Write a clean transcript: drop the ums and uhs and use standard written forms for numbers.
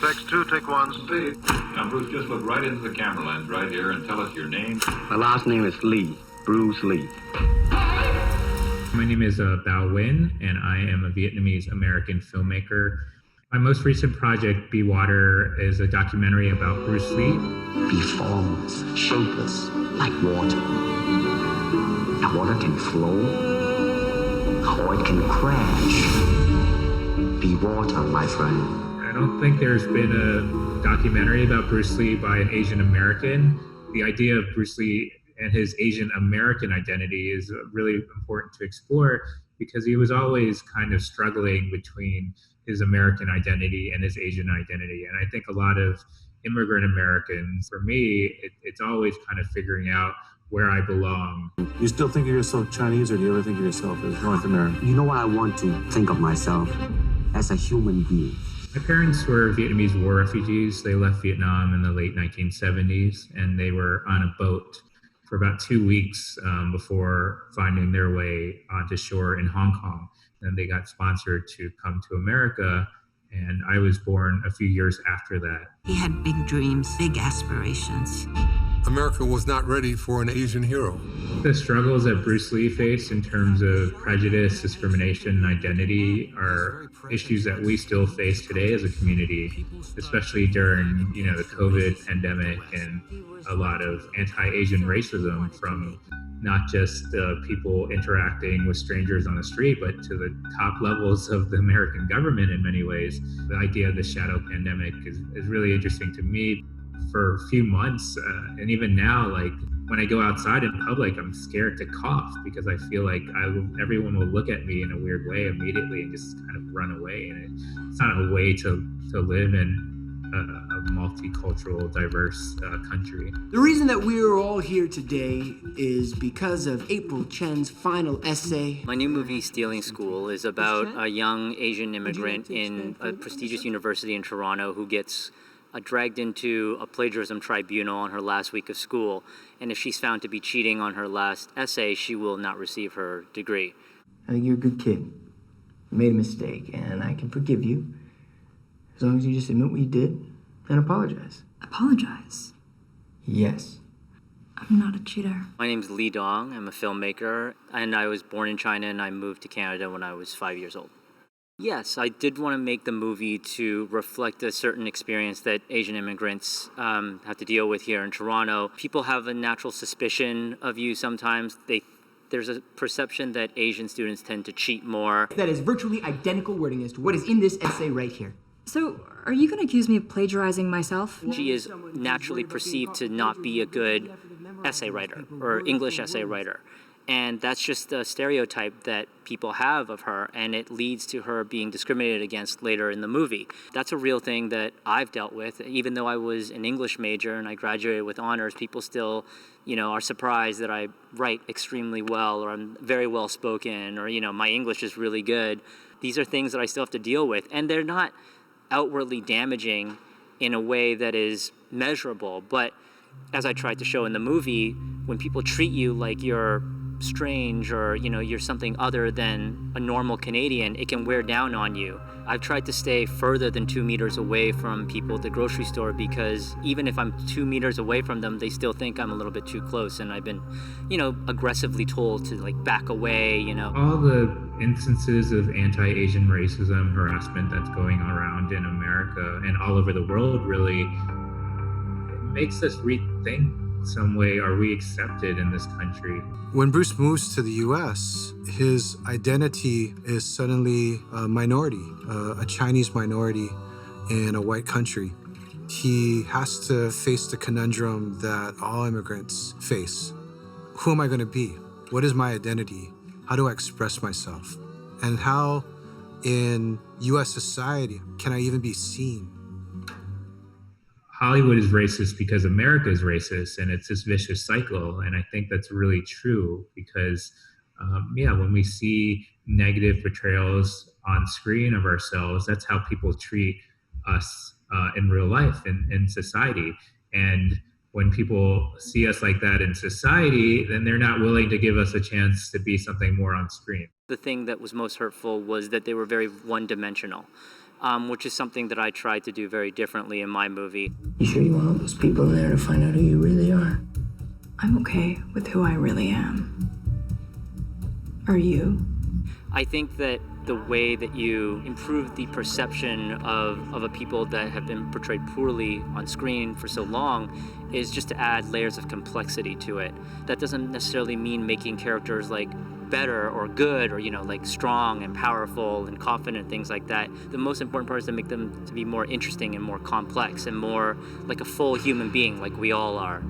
Takes two, take one. Speed. Now, Bruce, just look right into the camera lens right here and tell us your name. My last name is Lee, Bruce Lee. My name is Bao Nguyen, and I am a Vietnamese-American filmmaker. My most recent project, Be Water, is a documentary about Bruce Lee. Be formless, shapeless, like water. Now water can flow, or it can crash. Be water, my friend. I don't think there's been a documentary about Bruce Lee by an Asian American. The idea of Bruce Lee and his Asian American identity is really important to explore because he was always kind of struggling between his American identity and his Asian identity. And I think a lot of immigrant Americans, for me, it's always kind of figuring out where I belong. You still think of yourself Chinese, or do you ever think of yourself as North American? You know what I want to think of myself? As a human being. My parents were Vietnamese war refugees. They left Vietnam in the late 1970s, and they were on a boat for about 2 weeks before finding their way onto shore in Hong Kong. And they got sponsored to come to America, and I was born a few years after that. He had big dreams, big aspirations. America was not ready for an Asian hero. The struggles that Bruce Lee faced in terms of prejudice, discrimination, and identity are issues that we still face today as a community, especially during, the COVID pandemic and a lot of anti-Asian racism from not just people interacting with strangers on the street, but to the top levels of the American government in many ways. The idea of the shadow pandemic is really interesting to me. For a few months, and even now, like when I go outside in public, I'm scared to cough because I feel like everyone will look at me in a weird way immediately and just kind of run away. And it's not a way to live in a multicultural, diverse country. The reason that we are all here today is because of April Chen's final essay. My new movie, Stealing School, is about a young Asian immigrant in a prestigious university in Toronto who gets dragged into a plagiarism tribunal on her last week of school. And if she's found to be cheating on her last essay, she will not receive her degree. I think you're a good kid. You made a mistake, and I can forgive you as long as you just admit what you did and apologize. Apologize? Yes. I'm not a cheater. My name's Li Dong. I'm a filmmaker, and I was born in China, and I moved to Canada when I was 5 years old. Yes, I did want to make the movie to reflect a certain experience that Asian immigrants have to deal with here in Toronto. People have a natural suspicion of you sometimes. There's a perception that Asian students tend to cheat more. That is virtually identical wording as to what is in this essay right here. So, are you going to accuse me of plagiarizing myself? She is naturally perceived to not be a good essay writer or English essay writer. And that's just a stereotype that people have of her, and it leads to her being discriminated against later in the movie. That's a real thing that I've dealt with. Even though I was an English major and I graduated with honors, people still, are surprised that I write extremely well, or I'm very well spoken, or, my English is really good. These are things that I still have to deal with, and they're not outwardly damaging in a way that is measurable. But as I tried to show in the movie, when people treat you like you're strange or you're something other than a normal Canadian, it can wear down on you. I've tried to stay further than 2 meters away from people at the grocery store because even if I'm 2 meters away from them, they still think I'm a little bit too close, and I've been aggressively told to back away. All the instances of anti-Asian racism, harassment that's going around in America and all over the world really makes us rethink some way, are we accepted in this country? When Bruce moves to the U.S., his identity is suddenly a minority, a Chinese minority in a white country. He has to face the conundrum that all immigrants face. Who am I going to be? What is my identity? How do I express myself? And how in U.S. society can I even be seen? Hollywood is racist because America is racist, and it's this vicious cycle. And I think that's really true because, when we see negative portrayals on screen of ourselves, that's how people treat us in real life, in society. And when people see us like that in society, then they're not willing to give us a chance to be something more on screen. The thing that was most hurtful was that they were very one-dimensional. which is something that I tried to do very differently in my movie. You sure you want all those people in there to find out who you really are? I'm okay with who I really am. Are you? I think that the way that you improve the perception of a people that have been portrayed poorly on screen for so long is just to add layers of complexity to it. That doesn't necessarily mean making characters like better or good or, like strong and powerful and confident, things like that. The most important part is to make them to be more interesting and more complex and more like a full human being like we all are.